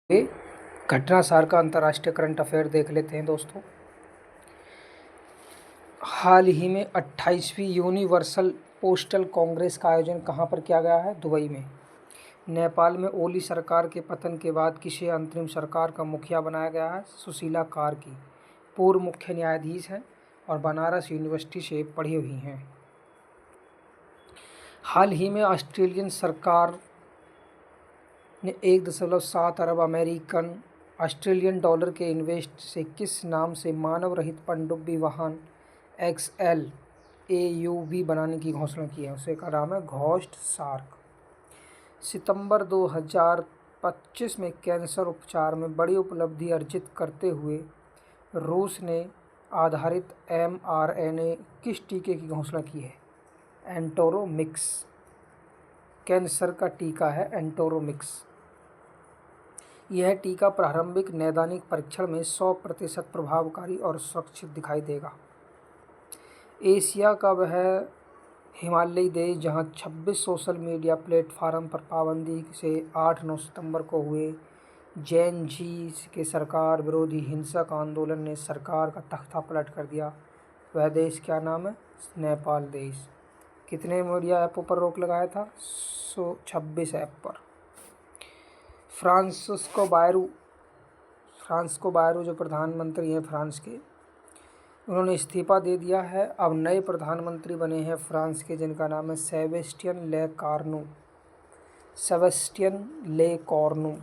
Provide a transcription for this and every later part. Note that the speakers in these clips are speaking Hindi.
ये घटनासार का अंतर्राष्ट्रीय करंट अफेयर देख लेते हैं दोस्तों। हाल ही में 28वीं यूनिवर्सल पोस्टल कांग्रेस का आयोजन कहाँ पर किया गया है? दुबई में। नेपाल में ओली सरकार के पतन के बाद किसे अंतरिम सरकार का मुखिया बनाया गया है? सुशीला कार्की पूर्व मुख्य न्यायाधीश हैं और बनारस यूनिवर्सिटी से पढ़ी हुई हैं। हाल ही में ऑस्ट्रेलियन सरकार ने 1.7 अरब अमेरिकन ऑस्ट्रेलियन डॉलर के इन्वेस्ट से किस नाम से मानव रहित पनडुब्बी वाहन XL AUV बनाने की घोषणा की है? उसे का नाम है घोस्ट शार्क। सितंबर 2025 में कैंसर उपचार में बड़ी उपलब्धि अर्जित करते हुए रूस ने आधारित mRNA किस टीके की घोषणा की है? एंटोरोमिक्स। कैंसर का टीका है एंटोरोमिक्स। यह टीका प्रारंभिक नैदानिक परीक्षण में 100% प्रभावकारी और सुरक्षित दिखाई देगा। एशिया का वह हिमालयी देश जहां 26 सोशल मीडिया प्लेटफार्म पर पाबंदी से 8-9 सितंबर को हुए जैन जी के सरकार विरोधी हिंसक आंदोलन ने सरकार का तख्ता पलट कर दिया, वह देश क्या नाम है? नेपाल देश। कितने मीडिया ऐपों पर रोक लगाया था? 26 ऐप पर। फ्रांस को बायरू जो प्रधानमंत्री हैं फ्रांस के, उन्होंने इस्तीफा दे दिया है। अब नए प्रधानमंत्री बने हैं फ्रांस के, जिनका नाम है सेबेस्टियन ले कॉर्नू।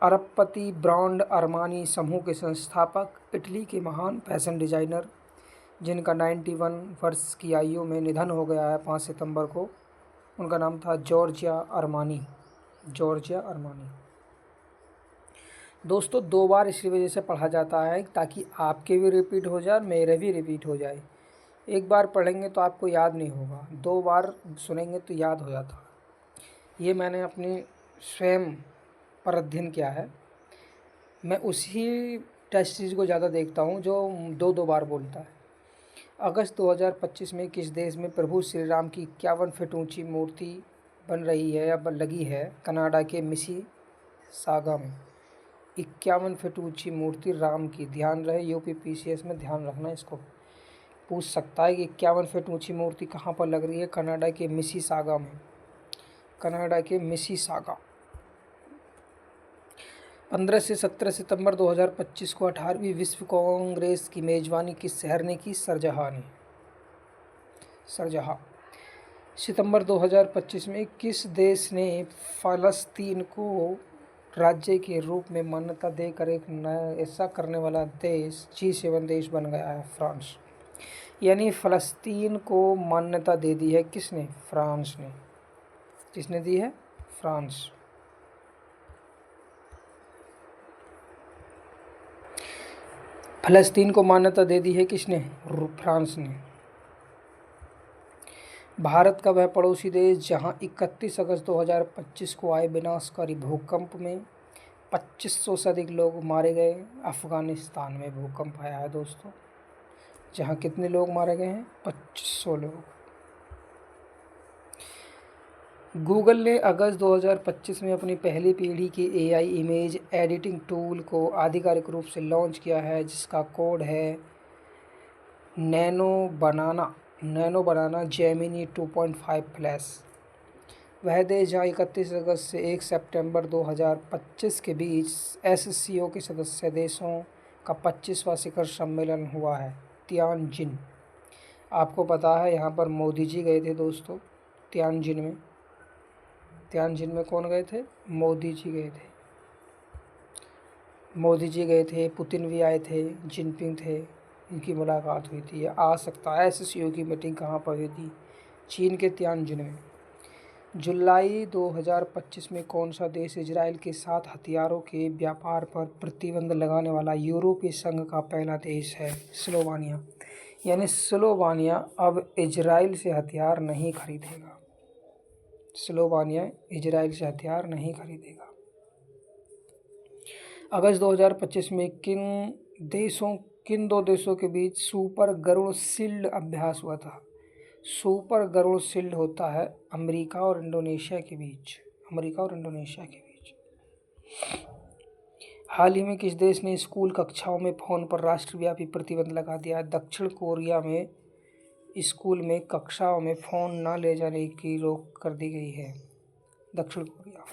अरबपति ब्रांड अरमानी समूह के संस्थापक, इटली के महान फैशन डिजाइनर जिनका 91 वर्ष की आयु में निधन हो गया है 5 सितंबर को, उनका नाम था जॉर्जिया अरमानी। दोस्तों 2 बार इसी वजह से पढ़ा जाता है ताकि आपके भी रिपीट हो जाए, मेरे भी रिपीट हो जाए। एक बार पढ़ेंगे तो आपको याद नहीं होगा, 2 बार सुनेंगे तो याद हो जाता है। ये मैंने अपनी स्वयं पर अध्ययन किया है। मैं उसी टेस्ट सीरीज को ज़्यादा देखता हूँ जो 2 बार बोलता है। अगस्त 2025 में किस देश में प्रभु श्री राम की 51 फीट ऊंची मूर्ति बन रही है या लगी है? कनाडा के मिसिसागा में 51 फीट ऊंची मूर्ति राम की। ध्यान रहे, UPPCS में ध्यान रखना, इसको पूछ सकता है कि 51 फीट ऊंची मूर्ति कहाँ पर लग रही है? कनाडा के मिसिसागा में। 15 से 17 सितंबर 2025 को 18वीं विश्व कांग्रेस की मेजबानी किस शहर ने की? शारजाह। सितंबर 2025 में किस देश ने फ़लस्तीन को राज्य के रूप में मान्यता देकर एक नया ऐसा करने वाला देश G7 देश बन गया है? फ्रांस। यानी फ़लस्तीन को मान्यता दे दी है किसने? फ्रांस ने। किसने दी है? फ्रांस। फ़लस्तीन को मान्यता दे दी है किसने? फ्रांस ने। भारत का वह पड़ोसी देश जहां 31 अगस्त 2025 को आए विनाशकारी भूकंप में 2500 से अधिक लोग मारे गए। अफ़गानिस्तान में भूकंप आया है दोस्तों, जहां कितने लोग मारे गए हैं? 2500 लोग। गूगल ने अगस्त 2025 में अपनी पहली पीढ़ी के AI इमेज एडिटिंग टूल को आधिकारिक रूप से लॉन्च किया है, जिसका कोड है नैनो बनाना जेमिनी 2.5 प्लस। वह देश जहाँ 31 अगस्त से 1 सितंबर 2025 के बीच SCO के सदस्य देशों का 25वां शिखर सम्मेलन हुआ है, तियानजिन। आपको पता है यहाँ पर मोदी जी गए थे दोस्तों तियानजिन में कौन गए थे? मोदी जी गए थे, पुतिन भी आए थे, जिनपिंग थे, इनकी मुलाकात हुई थी। आ सकता है SCO की मीटिंग कहाँ पर हुई थी? चीन के तियानजिन में। जुलाई 2025 में कौन सा देश इजराइल के साथ हथियारों के व्यापार पर प्रतिबंध लगाने वाला यूरोपीय संघ का पहला देश है? स्लोवानिया। यानी स्लोवानिया अब इजराइल से हथियार नहीं खरीदेगा। अगस्त 2025 में किन 2 देशों के बीच सुपर गरुड़ शील्ड अभ्यास हुआ था? सुपर गरुड़ शील्ड होता है अमेरिका और इंडोनेशिया के बीच। हाल ही में किस देश ने स्कूल कक्षाओं में फ़ोन पर राष्ट्रव्यापी प्रतिबंध लगा दिया है? दक्षिण कोरिया में स्कूल में कक्षाओं में फ़ोन न ले जाने की रोक कर दी गई है। दक्षिण कोरिया।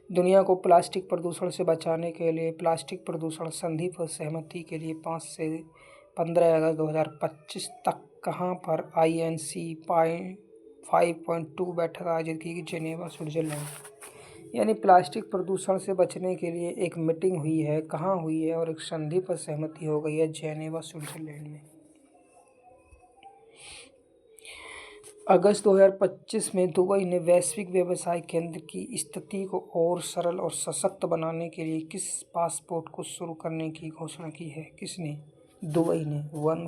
दुनिया को प्लास्टिक प्रदूषण से बचाने के लिए प्लास्टिक प्रदूषण संधि पर सहमति के लिए 5 से 15 अगस्त 2025 तक कहाँ पर INC5.2 बैठक आयोजित की गई? Geneva, Switzerland. यानी प्लास्टिक प्रदूषण से बचने के लिए एक मीटिंग हुई है, कहाँ हुई है और एक संधि पर सहमति हो गई है, जेनेवा, स्विट्जरलैंड में। अगस्त 2025 में दुबई ने वैश्विक व्यवसाय केंद्र की स्थिति को और सरल और सशक्त बनाने के लिए किस पासपोर्ट को शुरू करने की घोषणा की है? किसने? दुबई ने। वन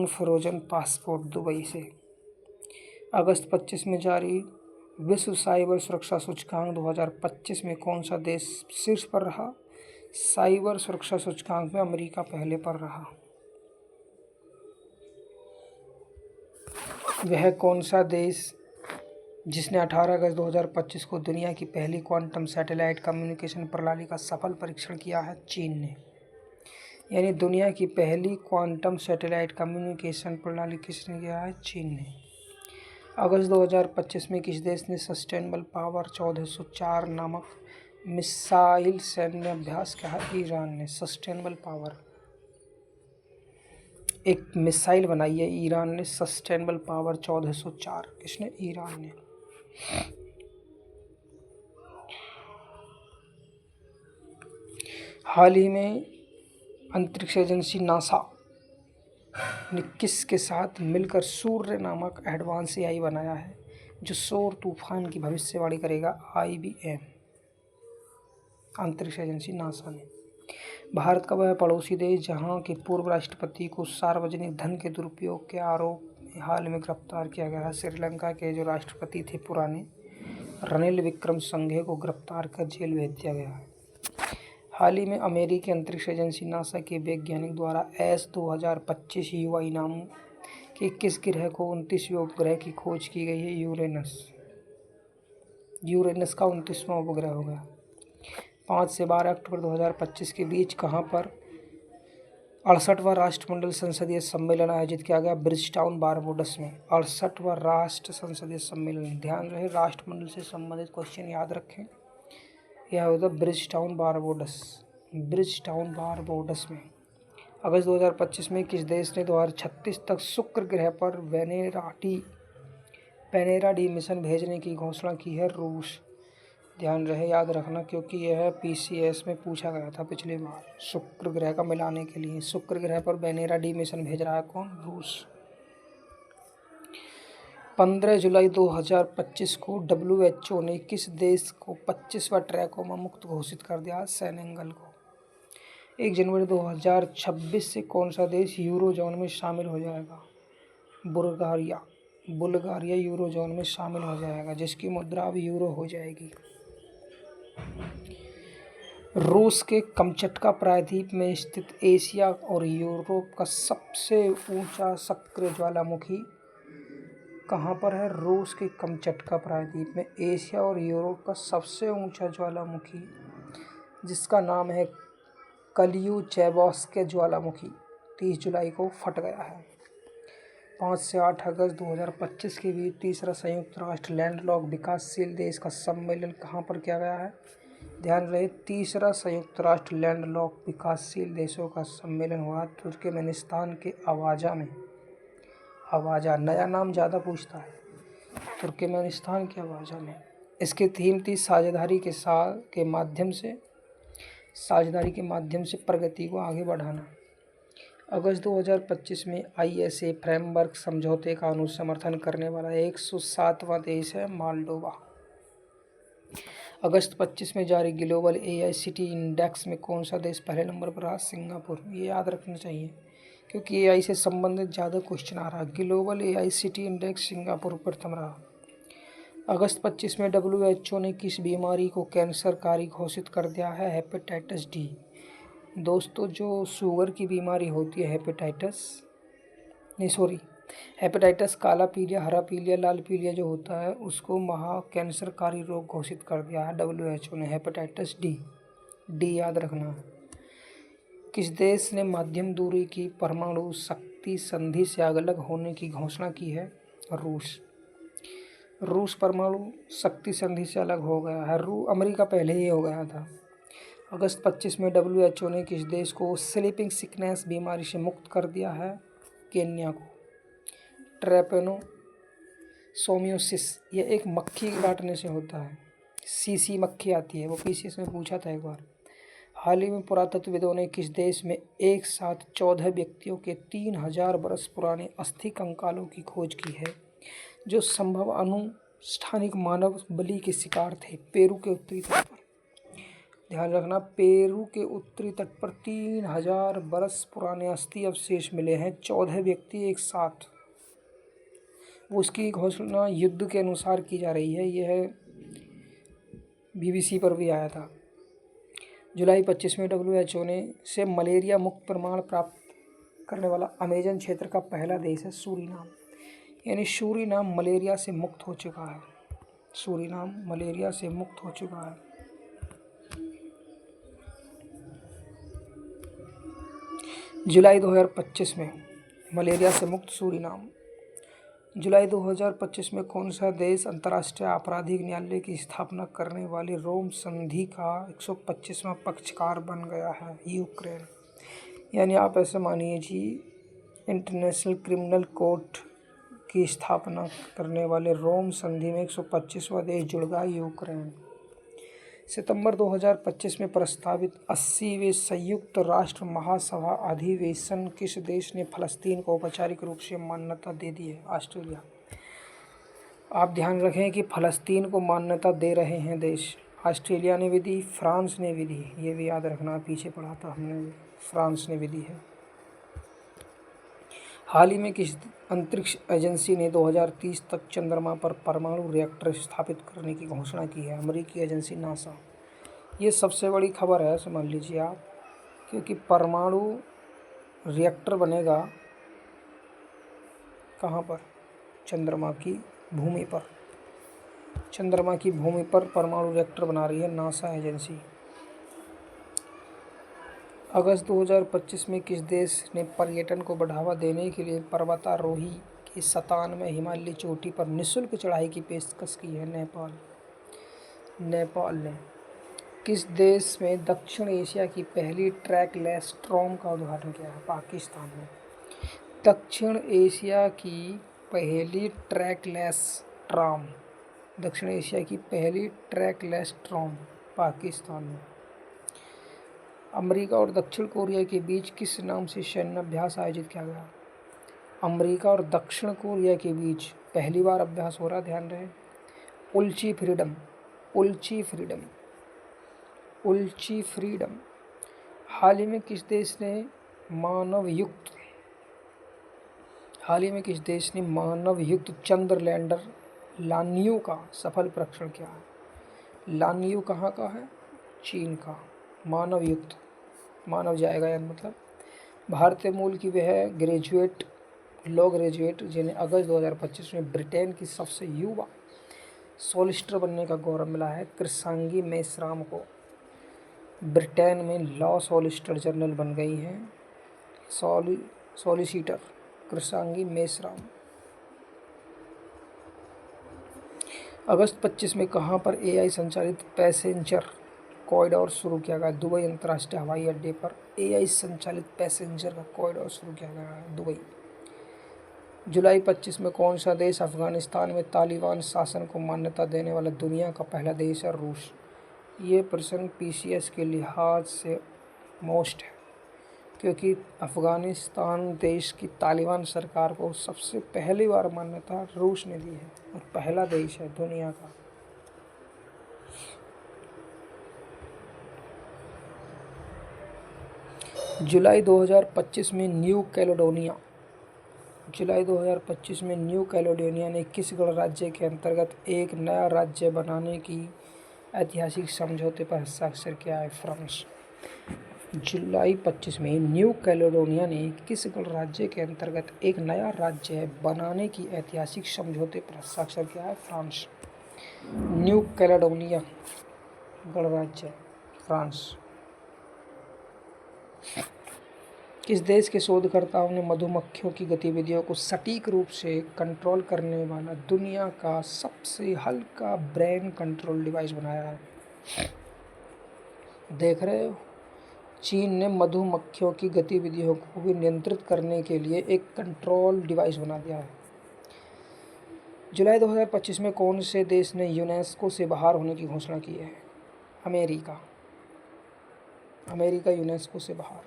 फ्रोजन पासपोर्ट दुबई से। अगस्त 25 में जारी विश्व साइबर सुरक्षा सूचकांक 2025 में कौन सा देश शीर्ष पर रहा? साइबर सुरक्षा सूचकांक में अमेरिका पहले पर रहा। वह कौन सा देश जिसने 18 अगस्त 2025 को दुनिया की पहली क्वांटम सैटेलाइट कम्युनिकेशन प्रणाली का सफल परीक्षण किया है? चीन ने। यानी दुनिया की पहली क्वांटम सैटेलाइट कम्युनिकेशन प्रणाली किसने किया है? चीन ने। अगस्त 2025 में किस देश ने सस्टेनेबल पावर 1404 नामक मिसाइल सैन्य अभ्यास किया? ईरान ने। सस्टेनेबल पावर एक मिसाइल बनाई है ईरान ने, सस्टेनेबल पावर 1404। किसने? ईरान ने। हाल ही में अंतरिक्ष एजेंसी नासा ने किसके साथ मिलकर सूर्य नामक एडवांस AI बनाया है जो सौर तूफान की भविष्यवाणी करेगा? IBM। अंतरिक्ष एजेंसी नासा ने। भारत का वह पड़ोसी देश जहां के पूर्व राष्ट्रपति को सार्वजनिक धन के दुरुपयोग के आरोप में हाल में गिरफ्तार किया गया है? श्रीलंका के जो राष्ट्रपति थे पुराने, रनिल विक्रमसिंघे को गिरफ्तार कर जेल भेज दिया गया है। हाल ही में अमेरिकी अंतरिक्ष एजेंसी नासा के वैज्ञानिक द्वारा S-2025 UI नाम के किस ग्रह को 29वें उपग्रह की खोज की गई है? यूरेनस का 29वां उपग्रह होगा। 5 से 12 अक्टूबर 2025 के बीच कहाँ पर 68वां राष्ट्रमंडल संसदीय सम्मेलन आयोजित किया गया? ब्रिजटाउन, बारबोडस में। 68वां राष्ट्र संसदीय सम्मेलन। ध्यान रहे, राष्ट्रमंडल से संबंधित क्वेश्चन याद रखें। यह होगा ब्रिजटाउन, बारबोडस में। अगस्त 2025 में किस देश ने 2036 तक शुक्र ग्रह पर वेनेरा डी मिशन भेजने की घोषणा की है? रूस। ध्यान रहे, याद रखना, क्योंकि यह PCS में पूछा गया था पिछली बार। शुक्र ग्रह का मिलाने के लिए शुक्र ग्रह पर वेनेरा डी मिशन भेज रहा है कौन? रूस। 15 जुलाई 2025 को WHO ने किस देश को 25वां ट्रैकोमा मुक्त घोषित कर दिया? सेनेगल को। 1 जनवरी 2026 से कौन सा देश यूरोजोन में शामिल हो जाएगा? बुल्गारिया यूरोजोन में शामिल हो जाएगा, जिसकी मुद्रा अब यूरो हो जाएगी। रूस के कमचटका प्रायद्वीप में स्थित एशिया और यूरोप का सबसे ऊंचा सक्रिय ज्वालामुखी कहाँ पर है? रूस के कमचटका प्रायद्वीप में एशिया और यूरोप का सबसे ऊंचा ज्वालामुखी, जिसका नाम है कलियुचेवस्की ज्वालामुखी, 30 जुलाई को फट गया है। 5 से 8 अगस्त 2025 के बीच तीसरा संयुक्त राष्ट्र लैंडलॉक विकासशील देश का सम्मेलन कहाँ पर किया गया है? ध्यान रहे, तीसरा संयुक्त राष्ट्र लैंडलॉक विकासशील देशों का सम्मेलन हुआ तुर्कमेनिस्तान के अवाजा में। अवाजा नया नाम ज़्यादा पूछता है, तुर्कमेनिस्तान के अवाजा में। इसकी थीम थी साझेदारी के माध्यम से प्रगति को आगे बढ़ाना। अगस्त 2025 में ISA फ्रेमवर्क समझौते का समर्थन करने वाला 107वां देश है मालडोवा। अगस्त 25 में जारी ग्लोबल AICT इंडेक्स में कौन सा देश पहले नंबर पर रहा? सिंगापुर। ये याद रखना चाहिए, क्योंकि AI से संबंधित ज़्यादा क्वेश्चन आ रहा। ग्लोबल AICT इंडेक्स सिंगापुर प्रथम रहा। अगस्त 25 में WHO ने किस बीमारी को कैंसरकारी घोषित कर दिया है? Hepatitis D। दोस्तों, जो शुगर की बीमारी होती है हेपेटाइटिस काला पीलिया, हरा पीलिया, लाल पीलिया जो होता है उसको महा कैंसरकारी रोग घोषित कर दिया है WHO ने। हेपेटाइटिस डी याद रखना है। किस देश ने मध्यम दूरी की परमाणु शक्ति संधि से अलग होने की घोषणा की है? रूस परमाणु शक्ति संधि से अलग हो गया है। अमेरिका पहले ही हो गया था। अगस्त 25 में WHO ने किस देश को स्लीपिंग सिकनेस बीमारी से मुक्त कर दिया है? केन्या को। ट्रैपेनोसोमियोसिस यह एक मक्खी काटने से होता है। सीसी मक्खी आती है, वो पीसीएस में पूछा था एक बार। हाल ही में पुरातत्वविदों ने किस देश में एक साथ 14 व्यक्तियों के 3000 वर्ष पुराने अस्थि कंकालों की खोज की है, जो संभव अनुष्ठानिक मानव बलि के शिकार थे? पेरू के उत्तरी तट पर। ध्यान रखना, पेरू के उत्तरी तट पर 3000 वर्ष पुराने अस्थि अवशेष मिले हैं, 14 व्यक्ति एक साथ। उसकी घोषणा युद्ध के अनुसार की जा रही है। यह BBC पर भी आया था। जुलाई 25 में WHO ने से मलेरिया मुक्त प्रमाण प्राप्त करने वाला अमेजन क्षेत्र का पहला देश है सूरीनाम। यानी सूरीनाम मलेरिया से मुक्त हो चुका है। सूरीनाम मलेरिया से मुक्त हो चुका है। जुलाई 2025 में मलेरिया से मुक्त सूरीनाम। जुलाई 2025 में कौन सा देश अंतर्राष्ट्रीय आपराधिक न्यायालय की स्थापना करने वाली रोम संधि का 125वां पक्षकार बन गया है? यूक्रेन। यानी आप ऐसे मानिए जी, इंटरनेशनल क्रिमिनल कोर्ट की स्थापना करने वाले रोम संधि में 125वां देश जुड़ गया, यूक्रेन। सितंबर 2025 में प्रस्तावित 80वें संयुक्त राष्ट्र महासभा अधिवेशन किस देश ने फ़लस्तीन को औपचारिक रूप से मान्यता दे दी है? ऑस्ट्रेलिया। आप ध्यान रखें कि फ़लस्तीन को मान्यता दे रहे हैं देश। ऑस्ट्रेलिया ने भी दी, फ्रांस ने भी दी। ये भी याद रखना, पीछे पढ़ा था हमने, फ्रांस ने भी दी है। हाल ही में किस अंतरिक्ष एजेंसी ने 2030 तक चंद्रमा पर परमाणु रिएक्टर स्थापित करने की घोषणा की है? अमेरिकी एजेंसी नासा। ये सबसे बड़ी खबर है, समझ लीजिए आप, क्योंकि परमाणु रिएक्टर बनेगा कहाँ पर? चंद्रमा की भूमि पर। चंद्रमा की भूमि पर परमाणु रिएक्टर बना रही है नासा एजेंसी। अगस्त 2025 में किस देश ने पर्यटन को बढ़ावा देने के लिए पर्वतारोही की 97 हिमालयी चोटी पर निःशुल्क चढ़ाई की पेशकश की है? नेपाल ने। किस देश में दक्षिण एशिया की पहली ट्रैकलेस ट्राम का उद्घाटन किया है? पाकिस्तान ने। दक्षिण एशिया की पहली ट्रैकलेस ट्राम, दक्षिण एशिया की पहली ट्रैकलेस ट्राम, पाकिस्तान में। अमेरिका और दक्षिण कोरिया के बीच किस नाम से सैन्य अभ्यास आयोजित किया गया? अमेरिका और दक्षिण कोरिया के बीच पहली बार अभ्यास हो रहा, ध्यान रहे। उल्ची फ्रीडम। हाल ही में किस देश ने मानव युक्त चंद्र लैंडर लानियो का सफल परीक्षण किया है? लानियो कहाँ का है? चीन का। मानव जाएगा यार, मतलब भारतीय मूल की वह लॉ ग्रेजुएट जिन्हें अगस्त 2025 में ब्रिटेन की सबसे युवा सॉलिसिटर बनने का गौरव मिला है, कृषांगी मेश्राम को। ब्रिटेन में लॉ सॉलिसिटर जनरल बन गई हैं सॉलिसिटर कृषांगी मेश्राम। अगस्त 25 में कहाँ पर AI संचालित पैसेंजर कॉरिडोर शुरू किया गया? दुबई अंतर्राष्ट्रीय हवाई अड्डे पर AI संचालित पैसेंजर का कॉरिडोर शुरू किया गया है, दुबई। जुलाई 25 में कौन सा देश अफगानिस्तान में तालिबान शासन को मान्यता देने वाला दुनिया का पहला देश है? रूस। ये प्रश्न PCS के लिहाज से मोस्ट है, क्योंकि अफगानिस्तान देश की तालिबान सरकार को सबसे पहली बार मान्यता रूस ने दी है और पहला देश है दुनिया का। जुलाई 2025 में न्यू कैलेडोनिया ने किस गणराज्य के अंतर्गत एक नया राज्य बनाने की ऐतिहासिक समझौते पर हस्ताक्षर किया है? फ्रांस। जुलाई 25 में न्यू कैलेडोनिया ने किस गणराज्य के अंतर्गत एक नया राज्य बनाने की ऐतिहासिक समझौते पर हस्ताक्षर किया है? फ्रांस। न्यू कैलेडोनिया गणराज्य फ्रांस। किस देश के शोधकर्ताओं ने मधुमक्खियों की गतिविधियों को सटीक रूप से कंट्रोल करने वाला दुनिया का सबसे हल्का ब्रेन कंट्रोल डिवाइस बनाया है? देख रहे हो, चीन ने मधुमक्खियों की गतिविधियों को भी नियंत्रित करने के लिए एक कंट्रोल डिवाइस बना दिया है। जुलाई 2025 में कौन से देश ने यूनेस्को से बाहर होने की घोषणा की है? अमेरिका। अमेरिका यूनेस्को से बाहर।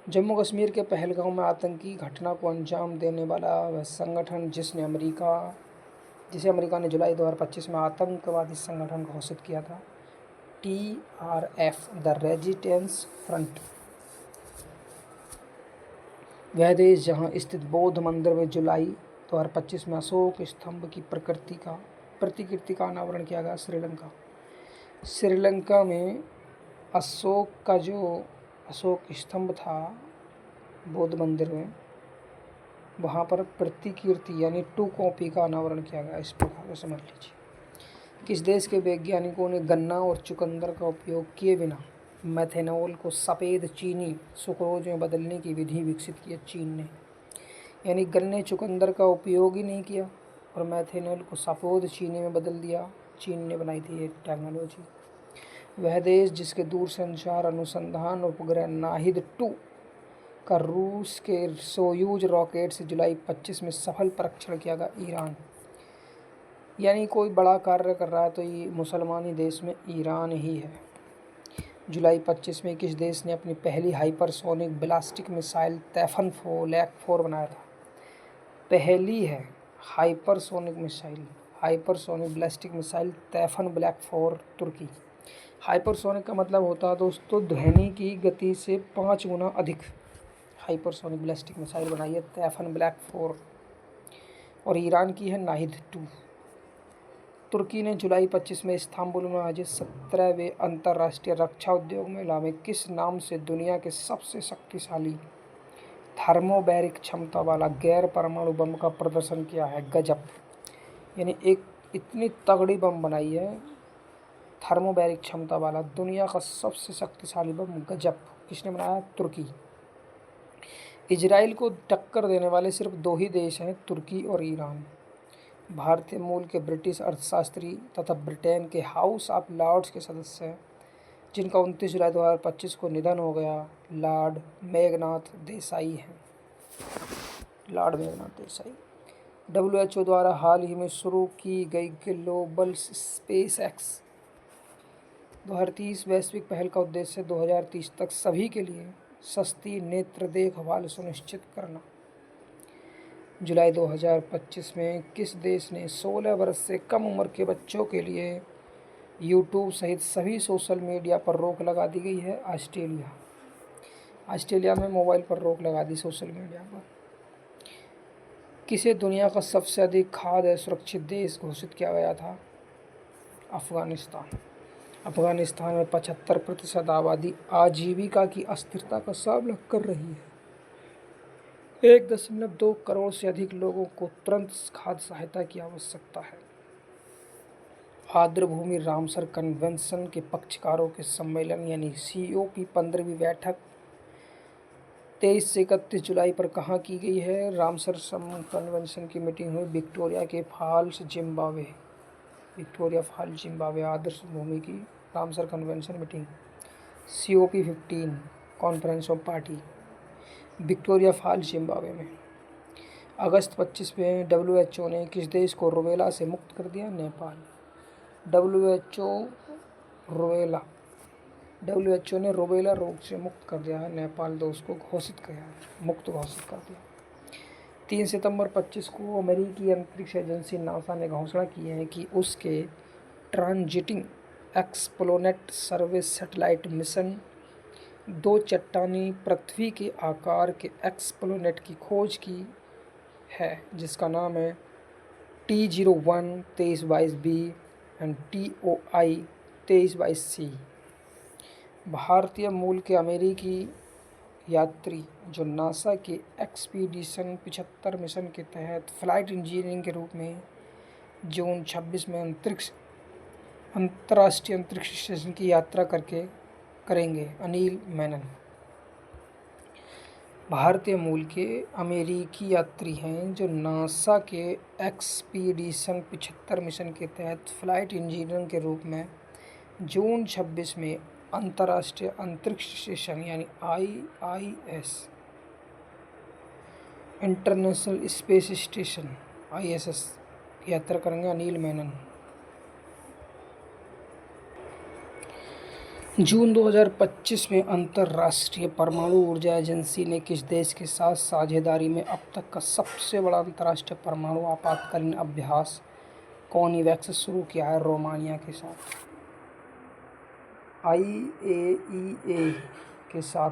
जम्मू कश्मीर के पहलगाम में आतंकी घटना को अंजाम देने वाला वह संगठन जिसे अमेरिका ने जुलाई 2025 में आतंकवादी संगठन घोषित किया था, TRF, द रेजिस्टेंस फ्रंट। वह देश जहां स्थित बौद्ध मंदिर में जुलाई 2025 में अशोक स्तंभ की प्रतिकृति का अनावरण किया गया, श्रीलंका। श्रीलंका में अशोक स्तंभ था बौद्ध मंदिर में, वहाँ पर प्रतिकृति यानी 2 कॉपी का अनावरण किया गया। इस प्रकार से समझ लीजिए। किस देश के वैज्ञानिकों ने गन्ना और चुकंदर का उपयोग किए बिना मेथेनॉल को सफ़ेद चीनी सुक्रोज में बदलने की विधि विकसित की है? चीन ने। यानी गन्ने चुकंदर का उपयोग ही नहीं किया और मेथेनॉल को सफ़ेद चीनी में बदल दिया। चीन ने बनाई थी ये टेक्नोलॉजी। वह देश जिसके दूरसंचार अनुसंधान उपग्रह नाहिद-2 का रूस के सोयूज रॉकेट से जुलाई 25 में सफल परीक्षण किया गया, ईरान। यानी कोई बड़ा कार्य कर रहा है तो ये मुसलमानी देश में ईरान ही है। जुलाई 25 में किस देश ने अपनी पहली हाइपरसोनिक बैलिस्टिक मिसाइल तैफन ब्लैक 4 बनाया था? पहली है हाइपरसोनिक बैलिस्टिक मिसाइल तैफन ब्लैक 4, तुर्की। हाइपरसोनिक का मतलब होता है दोस्तों ध्वनि की गति से 5 गुना अधिक हाइपरसोनिक बैलिस्टिक मिसाइल बनाई है तैफन ब्लैक 4, और ईरान की है नाहिद-2। तुर्की ने जुलाई 25 में इस्तांबुल में आयोजित 17वें अंतर्राष्ट्रीय रक्षा उद्योग मेला में किस नाम से दुनिया के सबसे शक्तिशाली थर्मोबैरिक क्षमता वाला गैर परमाणु बम का प्रदर्शन किया है? गजब। यानी एक इतनी तगड़ी बम बनाई है थर्मोबैरिक क्षमता वाला दुनिया का सबसे शक्तिशाली बम, गजब। किसने बनाया? तुर्की। इजराइल को टक्कर देने वाले सिर्फ 2 ही देश हैं, तुर्की और ईरान। भारतीय मूल के ब्रिटिश अर्थशास्त्री तथा ब्रिटेन के हाउस ऑफ लॉर्ड्स के सदस्य हैं जिनका 29 जुलाई 2025 को निधन हो गया, लॉर्ड मेघनाथ देसाई हैं। लॉर्ड मेघनाथ देसाई। WHO द्वारा हाल ही में शुरू की गई ग्लोबल स्पेस एक्स 2030 वैश्विक पहल का उद्देश्य 2030 तक सभी के लिए सस्ती नेत्र देखभाल सुनिश्चित करना। जुलाई 2025 में किस देश ने 16 वर्ष से कम उम्र के बच्चों के लिए यूट्यूब सहित सभी सोशल मीडिया पर रोक लगा दी गई है? ऑस्ट्रेलिया। ऑस्ट्रेलिया में मोबाइल पर रोक लगा दी सोशल मीडिया पर। किसे दुनिया का सबसे अधिक खाद्य सुरक्षित देश घोषित किया गया था? अफगानिस्तान। अफगानिस्तान में 75% आबादी आजीविका की अस्थिरता का सामना कर रही है। 1.2 करोड़ से अधिक लोगों को तुरंत खाद्य सहायता की आवश्यकता है। आर्द्रभूमि रामसर कन्वेंशन के पक्षकारों के सम्मेलन यानी COP 15वीं बैठक 23 से 31 जुलाई पर कहाँ की गई है? रामसर कन्वेंशन की मीटिंग हुई विक्टोरिया फॉल्स, जिम्बाब्वे। आदर्श भूमि की Ramsar convention meeting COP 15 conference of party Victoria Falls, Zimbabwe में। अगस्त 25 में WHO ने किस देश को रूबेला से मुक्त कर दिया? नेपाल। WHO ने रूबेला रोग से मुक्त कर दिया है नेपाल देश को, मुक्त घोषित कर दिया। 3 सितंबर 25 को अमेरिकी अंतरिक्ष एजेंसी नासा ने घोषणा की है कि उसके ट्रांजिटिंग एक्सप्लोरेट सर्विस सैटेलाइट मिशन 2 चट्टानी पृथ्वी के आकार के एक्सप्लोरेट की खोज की है जिसका नाम है T01 2322B and TOI 2322C। भारतीय मूल के अमेरिकी यात्री जो नासा के एक्सपीडिशन 75 मिशन के तहत फ्लाइट इंजीनियरिंग के रूप में जून 26 में अंतर्राष्ट्रीय अंतरिक्ष स्टेशन की यात्रा करेंगे। अनिल मेनन भारतीय मूल के अमेरिकी यात्री हैं जो नासा के एक्सपीडिशन 75 मिशन के तहत फ्लाइट इंजीनियर के रूप में जून 26 में अंतर्राष्ट्रीय अंतरिक्ष स्टेशन यानी IIS international space station ISS यात्रा करेंगे। अनिल मेनन जून 2025 में अंतर्राष्ट्रीय परमाणु ऊर्जा एजेंसी ने किस देश के साथ साझेदारी में अब तक का सबसे बड़ा अंतर्राष्ट्रीय परमाणु आपातकालीन अभ्यास कॉनिवैक्स शुरू किया है? रोमानिया के साथ। IAEA के साथ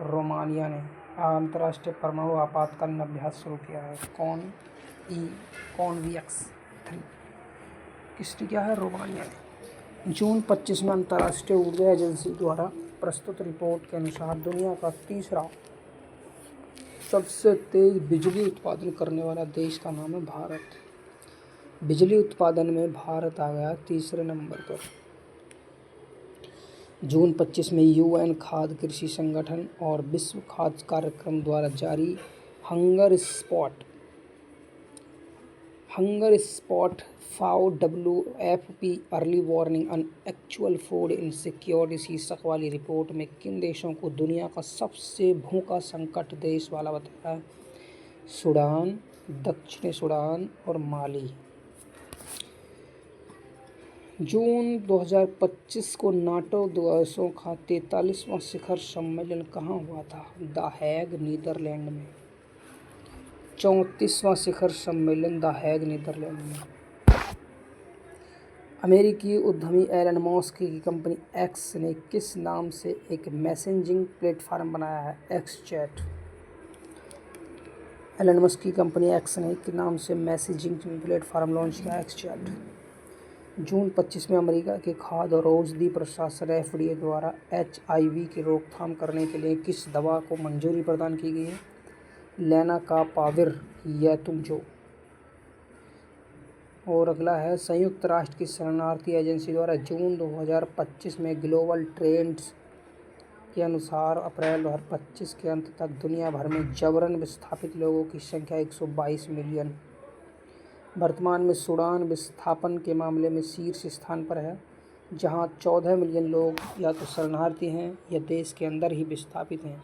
रोमानिया ने अंतर्राष्ट्रीय परमाणु आपातकालीन अभ्यास शुरू किया है। कॉनवैक्स 3 किसने किया है? रोमानिया ने। जून 25 में अंतर्राष्ट्रीय ऊर्जा एजेंसी द्वारा प्रस्तुत रिपोर्ट के अनुसार दुनिया का तीसरा सबसे तेज बिजली उत्पादन करने वाला देश का नाम है भारत। बिजली उत्पादन में भारत आ गया तीसरे नंबर पर। जून 25 में UN खाद्य कृषि संगठन और विश्व खाद्य कार्यक्रम द्वारा जारी hunger spot FAO WFP early warning on actual food insecurity शीर्षक वाली रिपोर्ट में किन देशों को दुनिया का सबसे भूखा संकट देश वाला बताया है? सूडान, दक्षिणी सूडान और माली। जून 2025 को नाटो देशों का 43वां शिखर सम्मेलन कहाँ हुआ था? द हैग, नीदरलैंड में। 34वां शिखर सम्मेलन द हैग, नीदरलैंड में। अमेरिकी उद्यमी एलन मस्क की कंपनी एक्स ने किस नाम से एक मैसेजिंग प्लेटफॉर्म बनाया है? एक्सचैट। एलन मस्क की कंपनी एक्स ने किस नाम से मैसेजिंग प्लेटफॉर्म लॉन्च किया? एक्सचैट। जून 25 में अमेरिका के खाद्य और औषधि प्रशासन FDA द्वारा HIV की रोकथाम करने के लिए किस दवा को मंजूरी प्रदान की गई है? लेनाकापाविर या तुमजो। और अगला है संयुक्त राष्ट्र की शरणार्थी एजेंसी द्वारा जून 2025 में ग्लोबल ट्रेंड्स के अनुसार अप्रैल 2025 के अंत तक दुनिया भर में जबरन विस्थापित लोगों की संख्या 122 मिलियन। वर्तमान में सूडान विस्थापन के मामले में शीर्ष स्थान पर है, जहां 14 मिलियन लोग या तो शरणार्थी हैं या देश के अंदर ही विस्थापित हैं।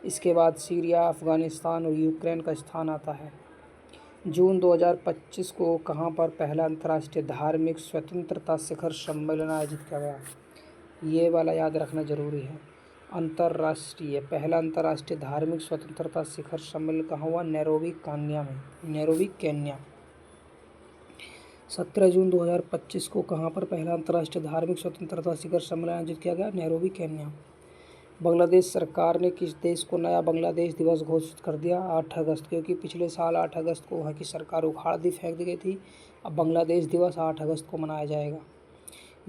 इसके बाद सीरिया, अफगानिस्तान और यूक्रेन का स्थान आता है। जून 2025 को कहां पर पहला अंतर्राष्ट्रीय धार्मिक स्वतंत्रता शिखर सम्मेलन आयोजित किया गया? ये वाला याद रखना जरूरी है। पहला अंतर्राष्ट्रीय धार्मिक स्वतंत्रता शिखर सम्मेलन कहाँ हुआ? Nairobi, Kenya. 17 जून 2025 को कहाँ पर पहला अंतर्राष्ट्रीय धार्मिक स्वतंत्रता शिखर सम्मेलन आयोजित किया गया? Nairobi, Kenya. बांग्लादेश सरकार ने किस देश को नया बांग्लादेश दिवस घोषित कर दिया? 8 अगस्त। क्योंकि पिछले साल 8 अगस्त को वहाँ की सरकार उखाड़ दी, फेंक दी गई थी। अब बांग्लादेश दिवस 8 अगस्त को मनाया जाएगा।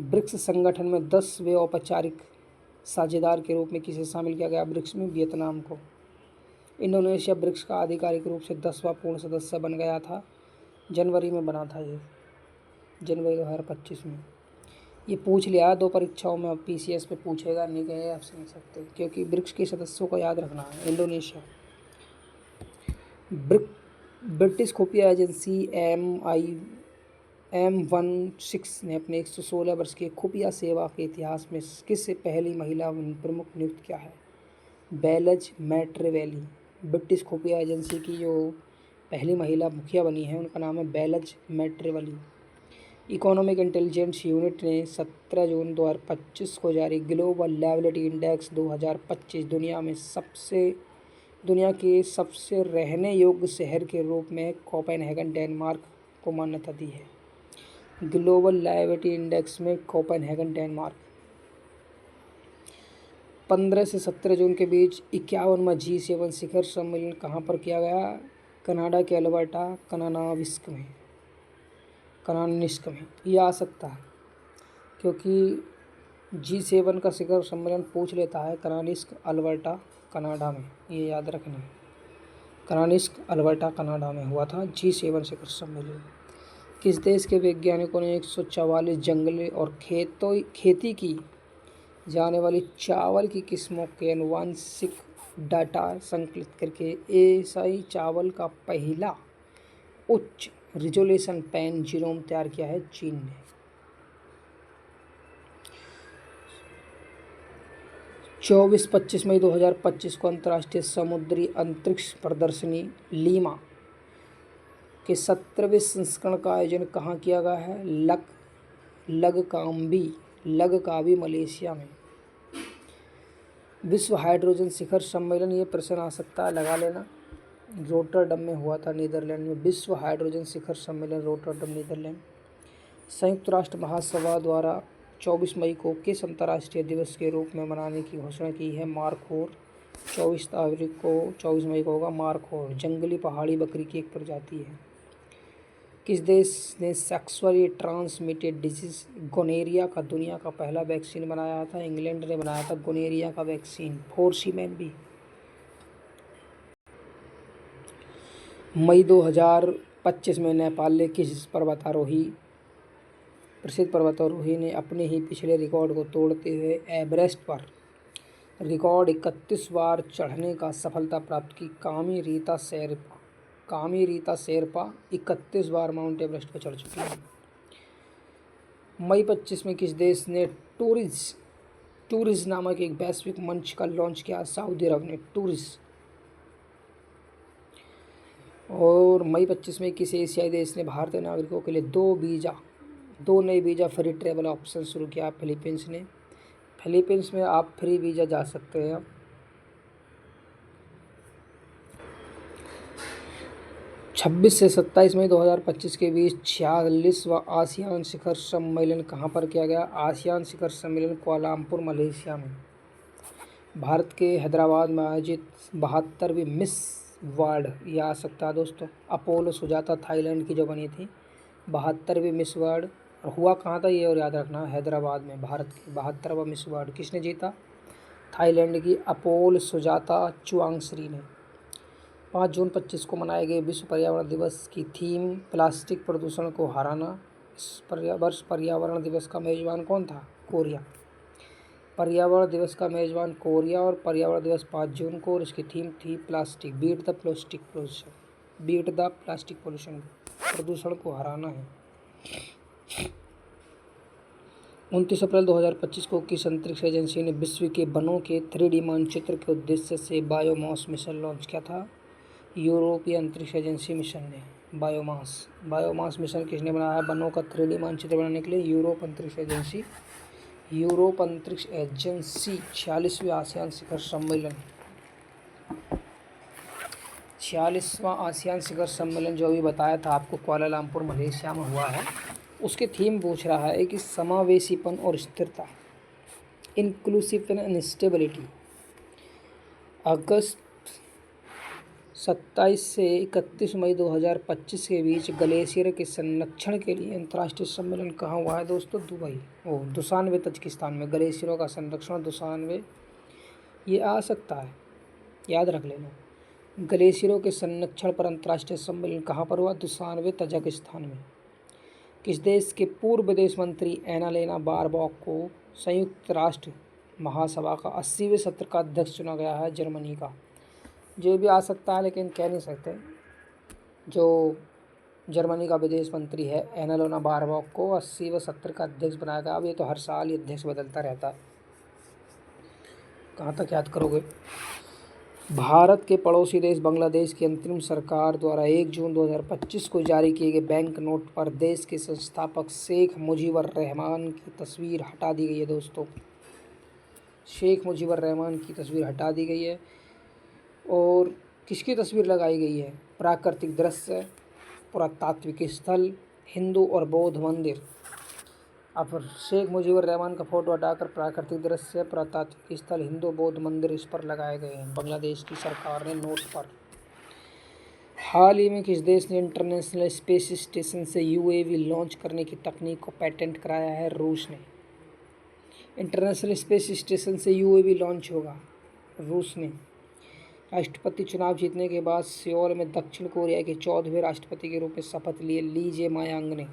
ब्रिक्स संगठन में 10वें औपचारिक साझेदार के रूप में किसे शामिल किया गया? ब्रिक्स में वियतनाम को। इंडोनेशिया ब्रिक्स का आधिकारिक रूप से 10वां पूर्ण सदस्य बन गया था। जनवरी में बना था ये, जनवरी 2025 में। ये पूछ लिया 2 परीक्षाओं में। अब PCS पे पूछेगा, नहीं कहेगा आप समझ सकते, क्योंकि ब्रिक्स के सदस्यों को याद रखना है। इंडोनेशिया। ब्रिटिश खुफिया एजेंसी M16 ने अपने 116 वर्ष के खुफिया सेवा के इतिहास में किस पहली महिला प्रमुख नियुक्त किया है? बेलज मैट्रेवेली। ब्रिटिश खुफिया एजेंसी की जो पहली महिला मुखिया बनी है उनका नाम है बेलज मैट्रेवेली। इकोनॉमिक इंटेलिजेंस यूनिट ने 17 जून 2025 को जारी ग्लोबल लिवेबिलिटी इंडेक्स 2025 दुनिया के सबसे रहने योग्य शहर के रूप में कोपेनहेगन, डेनमार्क को मान्यता दी है। ग्लोबल लिवेबिलिटी इंडेक्स में कोपेनहेगन, डेनमार्क। 15 से 17 जून के बीच 51वां G7 शिखर सम्मेलन कहाँ पर किया गया? कनाडा के अल्बर्टा, कनानाविस्क में। ये आ सकता है क्योंकि G7 का शिखर सम्मेलन पूछ लेता है करानिस्क अल्बर्टा कनाडा में, ये याद रखना। करानिस्क अल्बर्टा कनाडा में हुआ था G7 शिखर सम्मेलन। किस देश के वैज्ञानिकों ने 144 जंगली और खेती की जाने वाली चावल की किस्मों के आनुवंशिक डाटा संकलित करके एएसआई चावल का पहला उच्च रिजोल्यूशन पैन जीनोम तैयार किया है? चीन ने। 24-25 मई 2025 को अंतर्राष्ट्रीय समुद्री अंतरिक्ष प्रदर्शनी लीमा के 17वें संस्करण का आयोजन कहाँ किया गया है? लगकावी मलेशिया में। विश्व हाइड्रोजन शिखर सम्मेलन, ये प्रश्न आ सकता है, लगा लेना। रोटरडम में हुआ था, नीदरलैंड में। विश्व हाइड्रोजन शिखर सम्मेलन रोटरडम, नीदरलैंड। संयुक्त राष्ट्र महासभा द्वारा 24 मई को किस अंतर्राष्ट्रीय दिवस के रूप में मनाने की घोषणा की है? मार्खोर। 24 मई को होगा मार्खोर। जंगली पहाड़ी बकरी की एक प्रजाति है। किस देश ने सेक्सुअली ट्रांसमिटेड डिजीज गोनेरिया का दुनिया का पहला वैक्सीन बनाया था? इंग्लैंड ने बनाया था गोनेरिया का वैक्सीन। फोर्सीमेन भी। मई 2025 में नेपाल के किस प्रसिद्ध पर्वतारोही ने अपने ही पिछले रिकॉर्ड को तोड़ते हुए एवरेस्ट पर रिकॉर्ड 31 बार चढ़ने का सफलता प्राप्त की? कामी रीता शेरपा 31 बार माउंट एवरेस्ट पर चढ़ चुकी है। मई 25 में किस देश ने टूरिज नामक एक वैश्विक मंच का लॉन्च किया? सऊदी अरब ने टूरिज। और मई 25 में किस एशियाई देश ने भारतीय नागरिकों के लिए दो नए वीज़ा फ्री ट्रैवल ऑप्शन शुरू किया? फिलीपींस ने। फिलीपींस में आप फ्री वीज़ा जा सकते हैं। 26 से 27 मई 2025 के बीच 46वां आसियान शिखर सम्मेलन कहाँ पर किया गया? आसियान शिखर सम्मेलन कुआलालंपुर, मलेशिया में। भारत के हैदराबाद में आयोजित 72वीं मिस वर्ल्ड, ये आ सकता है दोस्तों। अपोलो सुजाता थाईलैंड की जो बनी थी 72वीं मिस वर्ल्ड, और हुआ कहाँ था ये और याद रखना, हैदराबाद में। भारत की 72वां मिस वर्ल्ड किसने जीता? थाईलैंड की अपोलो सुजाता चुआंगश्री ने। 5 जून 25 को मनाए गए विश्व पर्यावरण दिवस की थीम प्लास्टिक प्रदूषण को हराना। इस वर्ष पर्यावरण दिवस का मेजबान कौन था? कोरिया। पर्यावरण दिवस का मेजबान कोरिया, और पर्यावरण दिवस 5 जून को, और इसकी थीम थी plastic, beat the plastic pollution, प्रदूषण को हराना है। 29 अप्रैल 2025 को किस अंतरिक्ष एजेंसी ने विश्व के वनों के 3D मानचित्र के उद्देश्य से बायोमास मिशन लॉन्च किया था? यूरोपीय अंतरिक्ष एजेंसी मिशन ने। बायोमास मिशन किसने बनाया? वनों का 3D मानचित्र बनाने के लिए यूरोप अंतरिक्ष एजेंसी। 46वें आसियान शिखर सम्मेलन, 46वां आसियान शिखर सम्मेलन जो अभी बताया था आपको, कुआलालंपुर मलेशिया में हुआ है। उसकी थीम पूछ रहा है कि समावेशीपन और स्थिरता, इंक्लूसिव एंड स्टेबिलिटी। अगस्त 27 से 31 मई 2025 के बीच ग्लेशियर के संरक्षण के लिए अंतर्राष्ट्रीय सम्मेलन कहाँ हुआ है दोस्तों? दुशानबे, तजिकिस्तान में। ग्लेशियरों का संरक्षण दुशानबे, ये आ सकता है, याद रख लेना। ग्लेशियरों के संरक्षण पर अंतर्राष्ट्रीय सम्मेलन कहाँ पर हुआ? दुशानबे, तजिकिस्तान में। किस देश के पूर्व विदेश मंत्री एनालेना बारबॉक को संयुक्त राष्ट्र महासभा का 80वें सत्र का अध्यक्ष चुना गया है? जर्मनी का। जो भी आ सकता है लेकिन कह नहीं सकते। जो जर्मनी का विदेश मंत्री है एनालेना बारबॉक को 80वें सत्र का अध्यक्ष बनाया गया। अब ये तो हर साल ही अध्यक्ष बदलता रहता है, कहाँ तक याद करोगे। भारत के पड़ोसी देश बांग्लादेश की अंतरिम सरकार द्वारा 1 जून 2025 को जारी किए गए बैंक नोट पर देश के संस्थापक शेख मुजीबुर रहमान की तस्वीर हटा दी गई है दोस्तों। शेख मुजीबुर रहमान की तस्वीर हटा दी गई है। और किसकी तस्वीर लगाई गई है? प्राकृतिक दृश्य, पुरातात्विक स्थल, हिंदू और बौद्ध मंदिर। अब शेख मुजीबुर रहमान का फोटो हटाकर प्राकृतिक दृश्य, पुरातात्विक स्थल, हिंदू बौद्ध मंदिर इस पर लगाए गए हैं बांग्लादेश की सरकार ने नोट पर। हाल ही में किस देश ने इंटरनेशनल स्पेस स्टेशन से यूएवी लॉन्च करने की तकनीक को पेटेंट कराया है? रूस ने। इंटरनेशनल स्पेस स्टेशन से यूएवी लॉन्च होगा रूस ने। राष्ट्रपति चुनाव जीतने के बाद सियोल में दक्षिण कोरिया के 14वें राष्ट्रपति के रूप में शपथ लिए ली जे मयांग ने।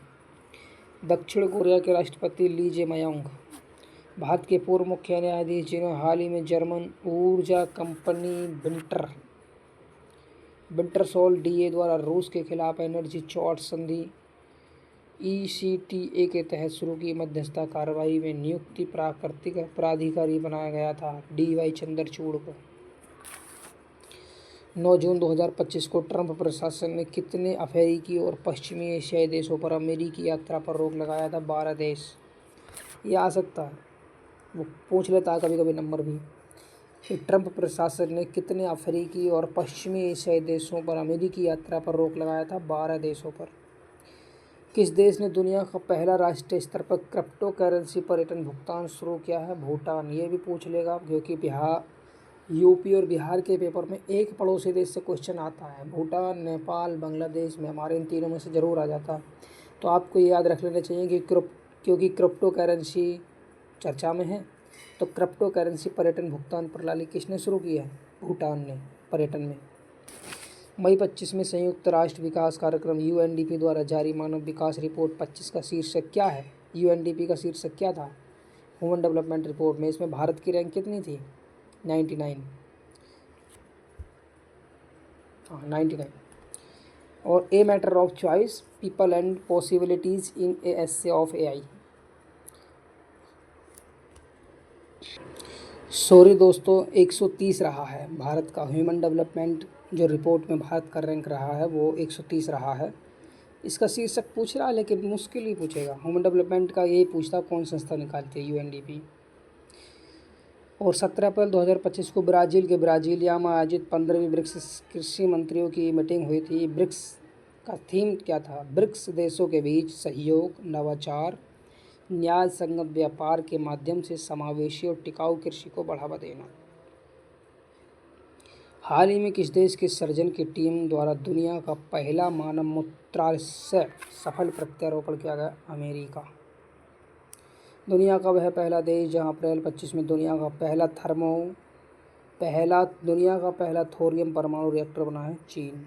दक्षिण कोरिया के राष्ट्रपति ली जे मयांग भारत के पूर्व मुख्य न्यायाधीश जिन्होंने हाल ही में जर्मन ऊर्जा कंपनी विंटरसॉल डीए द्वारा रूस के खिलाफ एनर्जी चौड़ संधि ECTA के तहत शुरू की मध्यस्थता कार्रवाई में नियुक्ति प्राकृतिक प्राधिकारी बनाया गया था DY चंद्रचूड़ को। 9 जून 2025 को ट्रंप प्रशासन ने कितने अफ्रीकी और पश्चिमी एशियाई देशों पर अमेरिकी यात्रा पर रोक लगाया था? 12 देश। ये आ सकता है, वो पूछ लेता है कभी कभी नंबर भी कि ट्रंप प्रशासन ने कितने अफ्रीकी और पश्चिमी एशियाई देशों पर अमेरिकी यात्रा पर रोक लगाया था? 12 देशों पर। किस देश ने दुनिया का पहला राष्ट्रीय स्तर पर क्रिप्टो करेंसी पर्यटन भुगतान शुरू किया है? भूटान। ये भी पूछ लेगा क्योंकि यूपी और बिहार के पेपर में एक पड़ोसी देश से क्वेश्चन आता है। भूटान, नेपाल, बांग्लादेश, म्यांमार, इन तीनों में से ज़रूर आ जाता है। तो आपको ये याद रख लेना चाहिए कि क्योंकि क्रिप्टो करेंसी चर्चा में है, तो क्रिप्टो करेंसी पर्यटन भुगतान प्रणाली किसने शुरू की है? भूटान ने पर्यटन में। मई 25 में संयुक्त राष्ट्र विकास कार्यक्रम UNDP द्वारा जारी मानव विकास रिपोर्ट 25 का शीर्षक क्या है? UNDP का शीर्षक क्या था? ह्यूमन डेवलपमेंट रिपोर्ट में इसमें भारत की रैंक कितनी थी? 99। हाँ, 99। और a matter of choice, people and possibilities in A essay of AI। Sorry दोस्तों, 130 रहा है भारत का ह्यूमन डेवलपमेंट जो रिपोर्ट में भारत का रैंक रहा है वो 130 रहा है। इसका शीर्षक पूछ रहा है लेकिन मुश्किल ही पूछेगा। ह्यूमन डेवलपमेंट का यही पूछता कौन संस्था निकालती है? UNDP। और 17 अप्रैल 2025 को ब्राज़ील के ब्राज़ीलिया में आयोजित 15वीं ब्रिक्स कृषि मंत्रियों की मीटिंग हुई थी। ब्रिक्स का थीम क्या था? ब्रिक्स देशों के बीच सहयोग, नवाचार, न्याय संगत व्यापार के माध्यम से समावेशी और टिकाऊ कृषि को बढ़ावा देना। हाल ही में किस देश के सर्जन की टीम द्वारा दुनिया का पहला मानव मूत्राशय सफल प्रत्यारोपण किया गया? अमेरिका। दुनिया का वह पहला देश जहां अप्रैल 25 में दुनिया का पहला थोरियम परमाणु रिएक्टर बना है? चीन।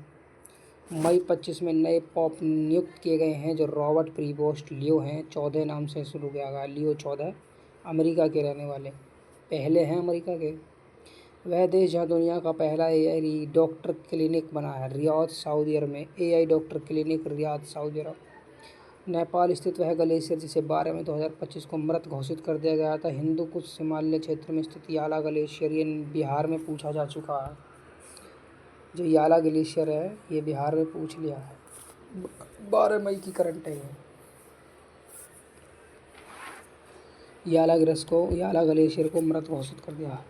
मई 25 में नए पॉप नियुक्त किए गए हैं जो रॉबर्ट प्रीबोस्ट लियो हैं। 14 नाम से शुरू किया गया। लियो 14 अमेरिका के रहने वाले पहले हैं अमेरिका के। वह देश जहां दुनिया का पहला AI डॉक्टर क्लिनिक बना है? रियाद, सऊदी अरब में। AI डॉक्टर क्लिनिक रियाद, सऊदी अरब। नेपाल स्थित वह ग्लेशियर जिसे 12 मई 2025 को मृत घोषित कर दिया गया था? हिंदू कुश हिमालय क्षेत्र में स्थित याला ग्लेशियर। ये बिहार में पूछा जा चुका है। जो याला ग्लेशियर है ये बिहार में पूछ लिया है। 12 मई की करंट है ये। याला ग्लेशियर को मृत घोषित कर दिया।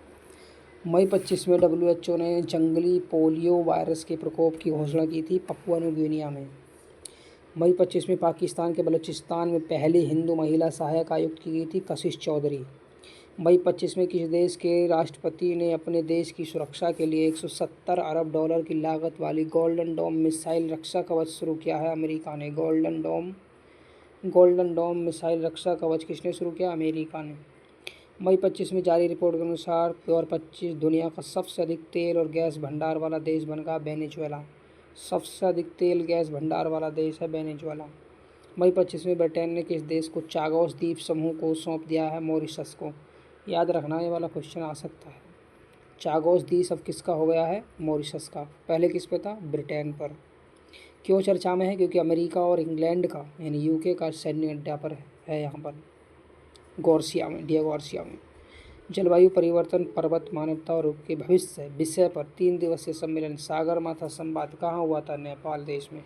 मई 25 में WHO ने जंगली पोलियो वायरस के प्रकोप की घोषणा की थी पपुआ न्यू गिनिया में। मई 25 में पाकिस्तान के बलूचिस्तान में पहली हिंदू महिला सहायक आयुक्त की गई थी कशिश चौधरी। मई 25 में किस देश के राष्ट्रपति ने अपने देश की सुरक्षा के लिए 170 अरब डॉलर की लागत वाली गोल्डन डोम मिसाइल रक्षा कवच शुरू किया है? अमेरिका ने। गोल्डन डोम मिसाइल रक्षा कवच किसने शुरू किया? अमेरिका ने। मई 25 में जारी रिपोर्ट के अनुसार प्योर 25 दुनिया का सबसे अधिक तेल और गैस भंडार वाला देश बन गया वेनेजुएला। सबसे अधिक तेल गैस भंडार वाला देश है वेनेजुएला। मई 25 में ब्रिटेन ने किस देश को चागोस द्वीप समूह को सौंप दिया है? मॉरिशस को। याद रखना ये वाला क्वेश्चन आ सकता है। चागोस द्वीप अब किसका हो गया है? मॉरिशस का। पहले किस पे था? ब्रिटेन पर। क्यों चर्चा में है? क्योंकि अमेरिका और इंग्लैंड का यानी UK का सैन्य अड्डा पर है यहाँ पर डियागोर्सिया में। जलवायु परिवर्तन, पर्वत, मानवता और उसके भविष्य विषय पर 3 दिवसीय सम्मेलन सागरमाथा संवाद कहाँ हुआ था? नेपाल देश में।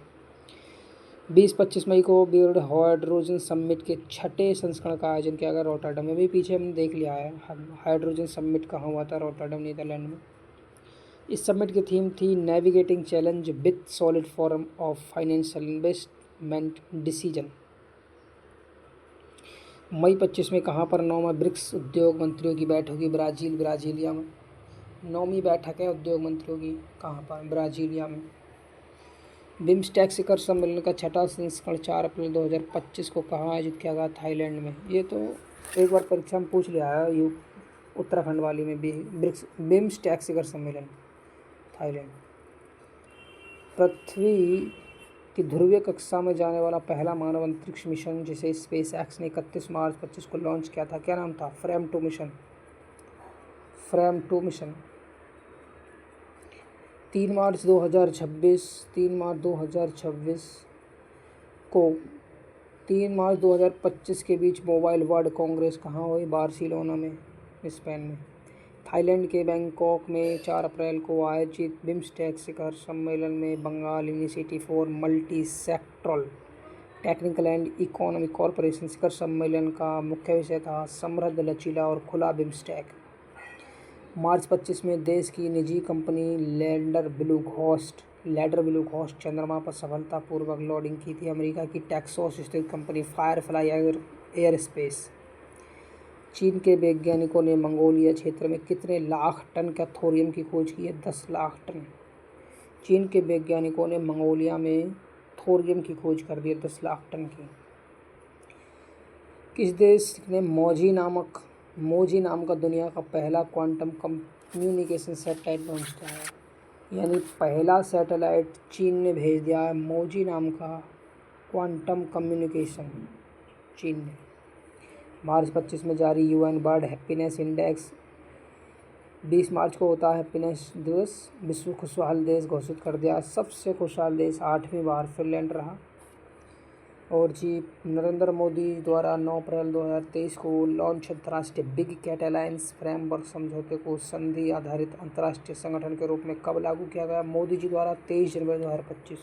20-25 मई को वर्ल्ड हाइड्रोजन समिट के 6ठे संस्करण का आयोजन किया गया रोटरडम में। भी पीछे हमने देख लिया है हाइड्रोजन समिट कहाँ हुआ था? रोटरडम, नीदरलैंड में। इस समिट की थीम थी navigating challenge with solid form of financial investment decision. मई 25 में कहाँ पर 9वां ब्रिक्स उद्योग मंत्रियों की बैठक हुई? ब्राज़ीलिया में। 9वीं बैठक है उद्योग मंत्रियों की। कहाँ पर? ब्राज़ीलिया में। बिम्स्टेक शिखर सम्मेलन का 6ठा संस्करण 4 अप्रैल 2025 को कहाँ आयोजित किया गया? थाईलैंड में। ये तो एक बार परीक्षा में पूछ लिया है, यू उत्तराखंड वाली में भी। ब्रिक्स बिम्स्टेक शिखर सम्मेलन, थाईलैंड। पृथ्वी की ध्रुवीय कक्षा में जाने वाला पहला मानव अंतरिक्ष मिशन जिसे स्पेस एक्स ने 31 मार्च 25 को लॉन्च किया था, क्या नाम था? Frame 2 mission. Frame 2 mission. 3 मार्च 2026 को 3 मार्च 2025 के बीच मोबाइल वर्ल्ड कांग्रेस कहाँ हुई? बार्सिलोना में, स्पेन में। थाईलैंड के बैंकॉक में 4 अप्रैल को आयोजित बिम्स्टेक शिखर सम्मेलन में Bengal initiative for multi sectoral technical and economic corporation शिखर सम्मेलन का मुख्य विषय था समृद्ध, लचीला और खुला बिम्स्टेक। मार्च 25 में देश की निजी कंपनी लैंडर ब्लू घोस्ट चंद्रमा पर सफलतापूर्वक लैंडिंग की थी। अमेरिका की टेक्सास स्थित कंपनी फायरफ्लाई एयर स्पेस। चीन के वैज्ञानिकों ने मंगोलिया क्षेत्र में कितने लाख टन का थोरियम की खोज की है? 10 लाख टन। चीन के वैज्ञानिकों ने मंगोलिया में थोरियम की खोज कर दी है 10 लाख टन की। किस देश ने मोजी नाम का दुनिया का पहला क्वांटम कम्युनिकेशन सैटेलाइट लॉन्च किया है? यानी पहला सैटेलाइट चीन ने भेज दिया है, मोजी नाम का क्वांटम कम्युनिकेशन चीन ने। मार्च 25 में जारी यूएन वर्ल्ड हैप्पीनेस इंडेक्स। 20 मार्च को होता है हैप्पीनेस दिवस। विश्व खुशहाल देश घोषित कर दिया। सबसे खुशहाल देश 8वीं बार फिनलैंड रहा। और जी नरेंद्र मोदी द्वारा 9 अप्रैल 2023 को लॉन्च अंतर्राष्ट्रीय बिग कैट अलायंस फ्रेमवर्क समझौते को संधि आधारित अंतर्राष्ट्रीय संगठन के रूप में कब लागू किया गया? मोदी जी द्वारा 23 जनवरी 2025।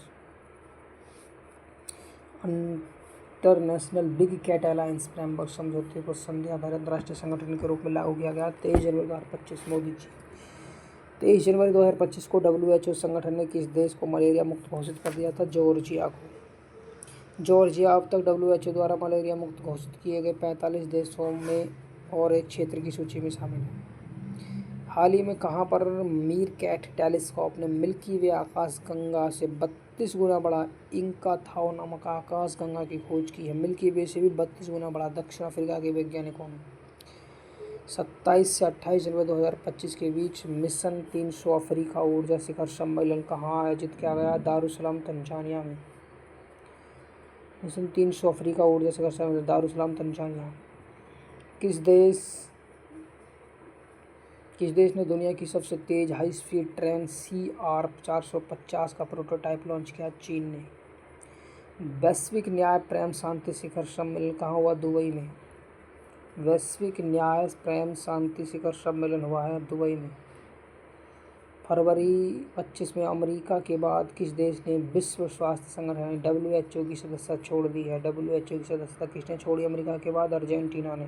International big cat alliance framework समझौते को संधि आधारित अंतर्राष्ट्रीय संगठन के रूप में लागू किया गया 23 जनवरी 2025। मोदी जी 23 जनवरी 2025 को WHO संगठन ने किस देश को मलेरिया मुक्त घोषित कर दिया था? जॉर्जिया को। जॉर्जिया अब तक WHO द्वारा मलेरिया मुक्त घोषित किए गए 45 देशों में और एक क्षेत्र की सूची में शामिल है। हाल ही में कहाँ पर मीरकैट टेलीस्कोप ने मिल्की वे आकाशगंगा से 32 गुना बड़ा इंका थाओ नामक आकाशगंगा की खोज की है? मिल्की वे से भी 32 गुना बड़ा। दक्षिण अफ्रीका के वैज्ञानिकों ने। 27 से 28 जनवरी 2025 के बीच मिशन 300 अफ्रीका ऊर्जा शिखर सम्मेलन कहाँ आयोजित किया गया? दारुसलाम, तंजानिया में। मिशन 300 अफ्रीका ऊर्जा शिखर सम्मेलन दारुसलाम, तंजानिया। किस देश ने दुनिया की सबसे तेज हाई स्पीड ट्रेन CR 450 का प्रोटोटाइप लॉन्च किया? चीन ने। वैश्विक न्याय प्रेम शांति शिखर सम्मेलन कहाँ हुआ? दुबई में। वैश्विक न्याय प्रेम शांति शिखर सम्मेलन हुआ है दुबई में। फरवरी 25 में अमेरिका के बाद किस देश ने विश्व स्वास्थ्य संगठन WHO की सदस्यता छोड़ दी है? WHO की सदस्यता किसने छोड़ी अमेरिका के बाद? अर्जेंटीना ने।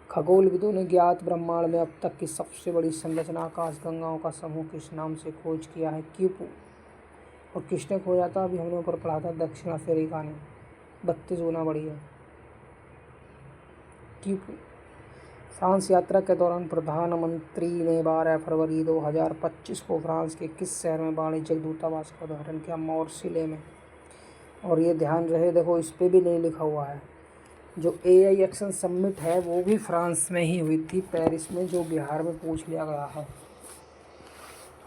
खगोलविदों ने ज्ञात ब्रह्मांड में अब तक की सबसे बड़ी संरचना आकाशगंगाओं का समूह किस नाम से खोज किया है? क्यूपू। और किसने खोजा था? अभी हमने ऊपर पढ़ा था, दक्षिण अफ्रीका ने। 32 गुना बड़ी है क्यूपू। फ्रांस यात्रा के दौरान प्रधानमंत्री ने 12 फरवरी 2025 को फ्रांस के किस शहर में वाणिज्यिक दूतावास का उद्घाटन किया? मार्सिले में। और ये ध्यान रहे, देखो इस पर भी नहीं लिखा हुआ है, जो AI एक्शन समिट है वो भी फ्रांस में ही हुई थी, पेरिस में, जो बिहार में पूछ लिया गया है।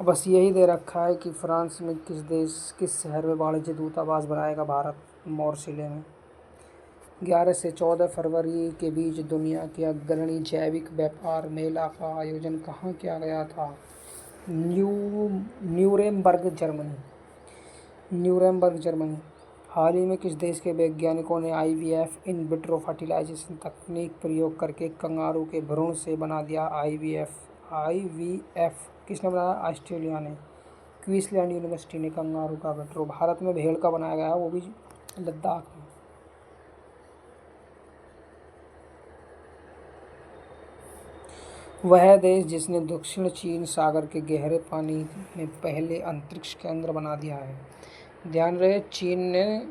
अब बस यही दे रखा है कि फ्रांस में किस शहर में वाणिज्य दूतावास बनाएगा भारत? मार्सिले में। 11 से 14 फरवरी के बीच दुनिया के अग्रणी जैविक व्यापार मेला का आयोजन कहाँ किया गया था? Nuremberg, Germany. हाल ही में किस देश के वैज्ञानिकों ने IVF इन विट्रो फर्टिलाइजेशन तकनीक प्रयोग करके कंगारू के भ्रूण से बना दिया? IVF किसने बनाया? ऑस्ट्रेलिया ने। क्वींसलैंड यूनिवर्सिटी ने कंगारू का विट्रो। भारत में भेड़ का बनाया गया है, वो भी लद्दाख में। वह देश जिसने दक्षिण चीन सागर के गहरे पानी में पहले अंतरिक्ष केंद्र बना दिया है? ध्यान रहे, चीन ने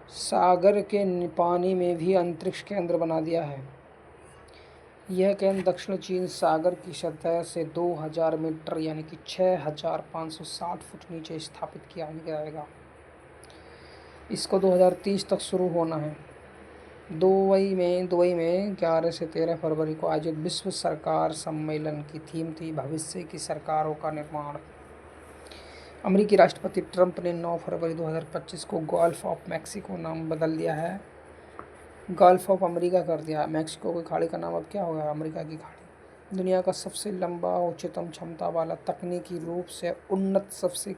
सागर के पानी में भी अंतरिक्ष केंद्र बना दिया है। यह केंद्र दक्षिण चीन सागर की सतह से 2000 मीटर यानी कि 6560 फुट नीचे स्थापित किया जाएगा। इसको 2030 तक शुरू होना है। दुबई में 11 से 13 फरवरी को आयोजित विश्व सरकार सम्मेलन की थीम थी भविष्य की सरकारों का निर्माण। अमेरिकी राष्ट्रपति ट्रंप ने 9 फरवरी 2025 को गल्फ ऑफ मैक्सिको नाम बदल दिया है, गल्फ ऑफ अमेरिका कर दिया। मैक्सिको की खाड़ी का नाम अब क्या होगा? अमेरिका की खाड़ी। दुनिया का सबसे लंबा उच्चतम क्षमता वाला तकनीकी रूप से उन्नत सबसे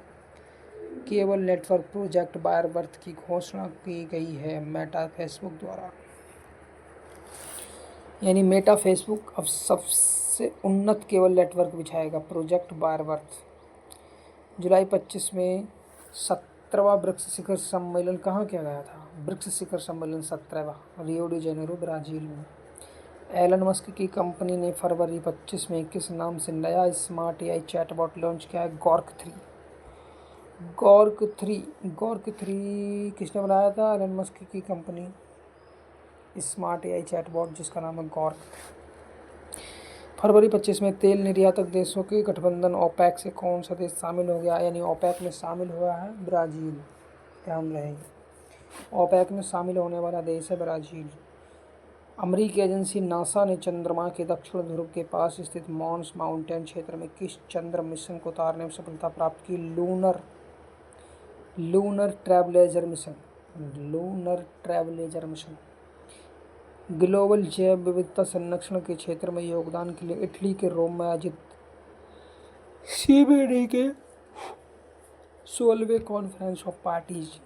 केबल नेटवर्क प्रोजेक्ट वायरबर्थ की घोषणा की गई है मेटा फेसबुक द्वारा। यानी मेटा फेसबुक अब सबसे उन्नत केबल नेटवर्क बिछाएगा, प्रोजेक्ट वायरबर्थ। जुलाई 25 में 17वां ब्रिक्स शिखर सम्मेलन कहाँ किया गया था? ब्रिक्स शिखर सम्मेलन 17वां रियो डी जेनेरो ब्राज़ील में। एलन मस्क की कंपनी ने फरवरी 25 में किस नाम से नया स्मार्ट एआई चैटबॉट लॉन्च किया है? गॉर्क 3 किसने बनाया था? एलन मस्क की कंपनी स्मार्ट एआई चैटबॉट जिसका नाम है गॉर्क। फरवरी 25 में तेल निर्यातक देशों के गठबंधन ओपेक से कौन सा देश शामिल हो गया? यानी ओपेक में शामिल हुआ है ब्राज़ील, ध्यान रहेगी। ओपेक में शामिल होने वाला देश है ब्राज़ील। अमेरिकी एजेंसी नासा ने चंद्रमा के दक्षिण ध्रुव के पास स्थित मॉन्स माउंटेन क्षेत्र में किस चंद्र मिशन को उतारने में सफलता प्राप्त की? Lunar ट्रैवलेजर mission. ग्लोबल जैव विविधता संरक्षण के क्षेत्र में योगदान के लिए इटली के रोम में आयोजित CBD के 16वें कॉन्फ्रेंस ऑफ पार्टीज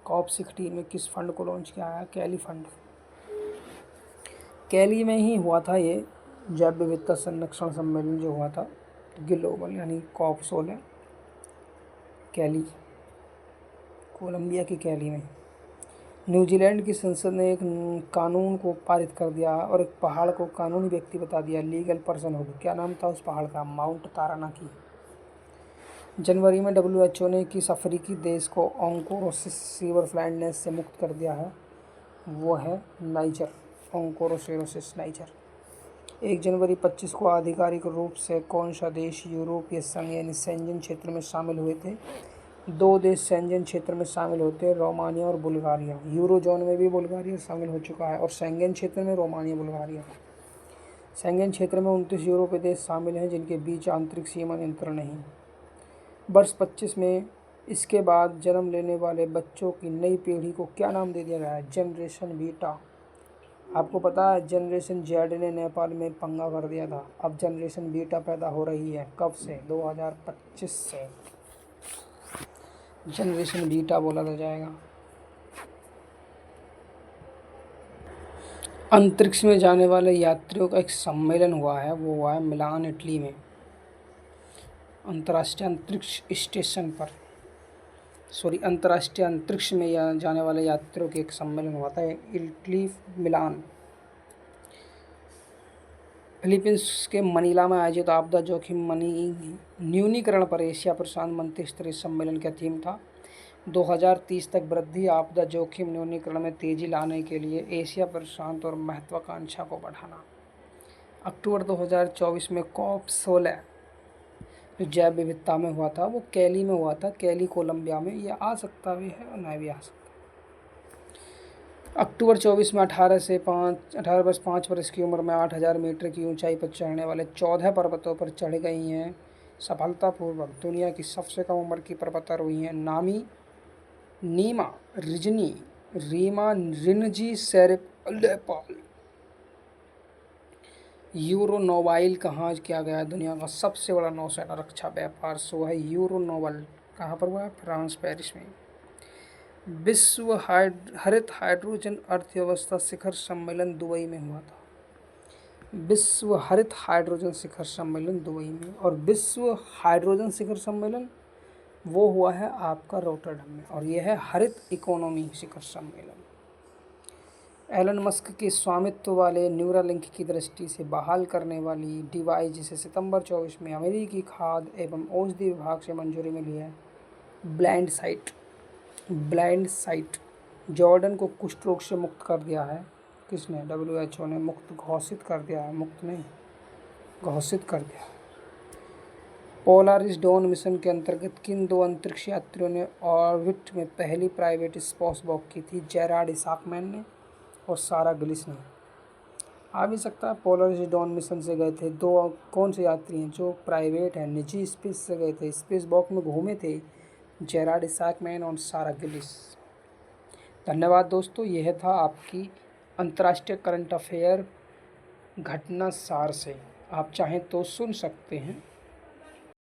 COP16 में किस फंड को लॉन्च किया है? कैली फंड। कैली में ही हुआ था ये जैव विविधता संरक्षण सम्मेलन जो हुआ था ग्लोबल, यानी COP16 कैली, कोलंबिया की कैली में। न्यूजीलैंड की संसद ने एक कानून को पारित कर दिया और एक पहाड़ को कानूनी व्यक्ति बता दिया, लीगल पर्सन हो गया। क्या नाम था उस पहाड़ का? माउंट तारानाकी। जनवरी में WHO ने किस अफ्रीकी देश को ऑन्कोरोसिस सीवर ब्लाइंडनेस से मुक्त कर दिया है? वो है नाइजर, ऑन्कोरोसिस नाइजर। 1 जनवरी 25 को आधिकारिक रूप से कौन सा देश यूरोपीय संघ यानी शेंजन क्षेत्र में शामिल हुए थे? 2 देश शेंजन क्षेत्र में शामिल होते हैं, रोमानिया और बुल्गारिया। यूरो जोन में भी बुल्गारिया शामिल हो चुका है और शेंगन क्षेत्र में रोमानिया बुल्गारिया। शेंगन क्षेत्र में 29 यूरोपीय देश शामिल हैं जिनके बीच आंतरिक सीमा नियंत्रण नहीं। वर्ष 25 में इसके बाद जन्म लेने वाले बच्चों की नई पीढ़ी को क्या नाम दे दिया गया है? Generation beta. आपको पता है जनरेशन जेड ने नेपाल में पंगा कर दिया था, अब जनरेशन बीटा पैदा हो रही है। कब से? 2025 से जनरेशन बीटा बोला जाएगा। अंतरिक्ष में जाने वाले यात्रियों का एक सम्मेलन हुआ है, वो हुआ है मिलान इटली में, अंतर्राष्ट्रीय अंतरिक्ष में जाने वाले यात्रियों के एक सम्मेलन हुआ था इटली मिलान। फिलीपींस के मनीला में आयोजित आपदा जोखिम न्यूनीकरण पर एशिया प्रशांत मंत्री स्तरीय सम्मेलन का थीम था 2030 तक वृद्धि आपदा जोखिम न्यूनीकरण में तेजी लाने के लिए एशिया प्रशांत और महत्वाकांक्षा को बढ़ाना। अक्टूबर 2024 में COP16 जो जैव विविधता में हुआ था वो कैली में हुआ था, कैली कोलंबिया में। ये आ सकता भी है और नहीं भी आ सकता। अक्टूबर 24 में 18 वर्ष 5 वर्ष की उम्र में 8000 मीटर की ऊंचाई पर चढ़ने वाले 14 पर्वतों पर चढ़ गई हैं सफलतापूर्वक। दुनिया की सबसे कम उम्र की पर्वतारोही हैं नीमा रिनजी शेरपाल। यूरोनोवाइल कहाँ किया गया? दुनिया का सबसे बड़ा नौसेना रक्षा व्यापार शो है यूरोनोवाइल। कहाँ पर हुआ है? फ्रांस, पेरिस में। विश्व हरित हाइड्रोजन अर्थव्यवस्था शिखर सम्मेलन दुबई में हुआ था। विश्व हरित हाइड्रोजन शिखर सम्मेलन दुबई में। और विश्व हाइड्रोजन शिखर सम्मेलन वो हुआ है आपका रोटरडम में, और यह है हरित इकोनॉमी शिखर सम्मेलन। एलन मस्क के स्वामित्व वाले न्यूरालिंक की दृष्टि से बहाल करने वाली डिवाइस जिसे सितंबर 24 में अमेरिकी खाद्य एवं औषधि विभाग से मंजूरी मिली है ब्लाइंड साइट जॉर्डन को कुष्ठ रोग से मुक्त कर दिया है। किसने? WHO ने मुक्त घोषित कर दिया है, मुक्त नहीं घोषित कर दिया। पोलारिस डॉन मिशन के अंतर्गत किन 2 अंतरिक्ष यात्रियों ने ऑर्बिट में पहली प्राइवेट स्पेस वॉक की थी? जेरार्ड इसाकमैन ने और सारा गिलिस ने। आ भी सकता है, पोलरिस डॉन मिशन से गए थे। दो कौन से यात्री हैं जो प्राइवेट हैं, निजी स्पेस से गए थे, स्पेस वॉक में घूमे थे? जेरार्ड इसाकमैन और सारा गिलिस। धन्यवाद दोस्तों, यह था आपकी अंतर्राष्ट्रीय करंट अफेयर घटना सार से। आप चाहें तो सुन सकते हैं।